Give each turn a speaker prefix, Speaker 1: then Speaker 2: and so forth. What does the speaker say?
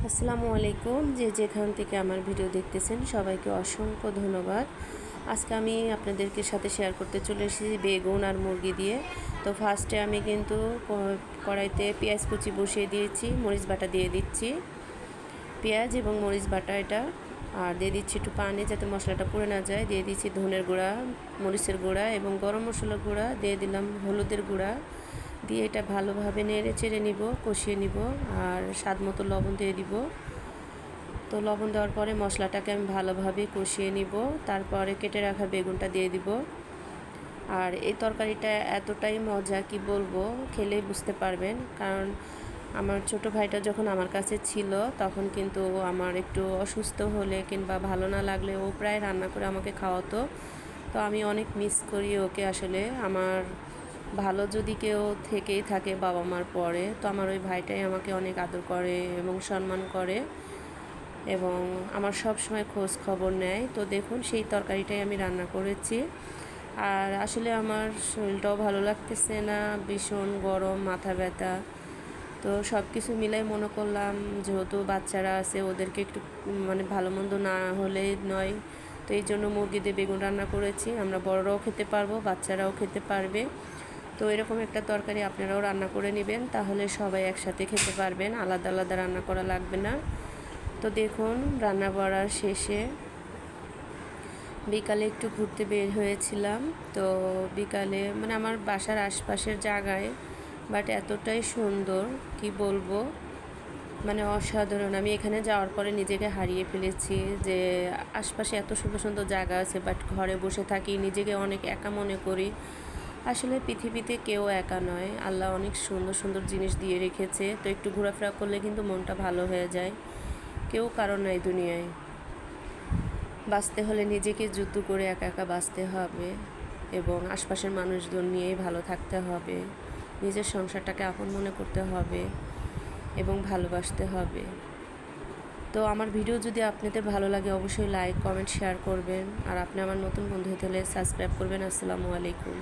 Speaker 1: আসসালামু আলাইকুম। যে যেখান থেকে আমার ভিডিও দেখতেছেন সবাইকে অসংখ্য ধন্যবাদ। আজকে আমি আপনাদেরকে সাথে শেয়ার করতে চলে এসেছি বেগুন আর মুরগি দিয়ে। তো ফার্স্টে আমি কিন্তু কড়াইতে পেঁয়াজ কুচি বসিয়ে দিয়েছি, মরিচ বাটা দিয়ে দিচ্ছি, পেঁয়াজ এবং মরিচ বাটা এটা, আর দিয়ে দিচ্ছি একটু পানি যাতে মশলাটা পুড়ে না যায়। দিয়ে দিচ্ছি ধনের গুঁড়া, মরিচের গুঁড়া এবং গরম মশলার গুঁড়া, দিয়ে দিলাম হলুদের গুঁড়া, দিয়ে এটা ভালোভাবে নেড়ে চেড়ে নিব, কষিয়ে নিব। আর স্বাদ মতো লবণ দিয়ে দিব। তো লবণ দেওয়ার পরে মশলাটাকে আমি ভালোভাবে কষিয়ে নিব। তারপরে কেটে রাখা বেগুনটা দিয়ে দিব। আর এই তরকারিটা এতটাই মজা কি বলবো, খেলেই বুঝতে পারবেন। কারণ আমার ছোট ভাইটা যখন আমার কাছে ছিল তখন কিন্তু আমার একটু অসুস্থ হলে কিংবা ভালো না লাগলে ও প্রায় রান্না করে আমাকে খাওয়াতো। তো আমি অনেক মিস করি ওকে। আসলে আমার ভালো যদি কেউ থেকেই থাকে বাবা মার পরে, তো আমার ওই ভাইটাই আমাকে অনেক আদর করে এবং সম্মান করে এবং আমার সব সময় খোঁজ খবর নেয়। তো দেখুন সেই তরকারিটাই আমি রান্না করেছি। আর আসলে আমার শরীরটাও ভালো লাগতেছে না, ভীষণ গরম, মাথা ব্যথা। তো সব কিছু মিলাই মনে করলাম যেহেতু বাচ্চারা আছে ওদেরকে একটু ভালো মন্দ না হলে নয়। তো এই জন্য মুরগি দিয়ে বেগুন রান্না করেছি। আমরা বড়রাও খেতে পারবো, বাচ্চারাও খেতে পারবে। তো এরকম একটা তরকারি আপনারাও রান্না করে নেবেন, তাহলে সবাই একসাথে খেতে পারবেন, আলাদা আলাদা রান্না করা লাগবে না। তো দেখুন রান্না বাড়ার শেষে বিকালে একটু ঘুরতে বের হয়েছিলাম। তো বিকালে আমার বাসার আশপাশের জায়গায়, বাট এতটাই সুন্দর কি বলবো, অসাধারণ। আমি এখানে যাওয়ার পরে নিজেকে হারিয়ে ফেলেছি যে আশপাশে এত সুন্দর সুন্দর জায়গা আছে, বাট ঘরে বসে থাকি, নিজেকে অনেক একা মনে করি। আসলে পৃথিবীতে কেউ একা নয়, আল্লাহ অনেক সুন্দর সুন্দর জিনিস দিয়ে রেখেছে। তো একটু ঘোরাফেরা করলে কিন্তু মনটা ভালো হয়ে যায়। কেউ কারণ নাই দুনিয়ায়। বাঁচতে হলে নিজেকে যুদ্ধ করে একা একা বাঁচতে হবে এবং আশপাশের মানুষজন নিয়েই ভালো থাকতে হবে। নিজের সংসারটাকে আপন মনে করতে হবে এবং ভালোবাসতে হবে। তো আমার ভিডিও যদি আপনাদের ভালো লাগে অবশ্যই লাইক, কমেন্ট, শেয়ার করবেন। আর আপনি আমার নতুন বন্ধু হতে হলে সাবস্ক্রাইব করবেন। আসসালামু আলাইকুম।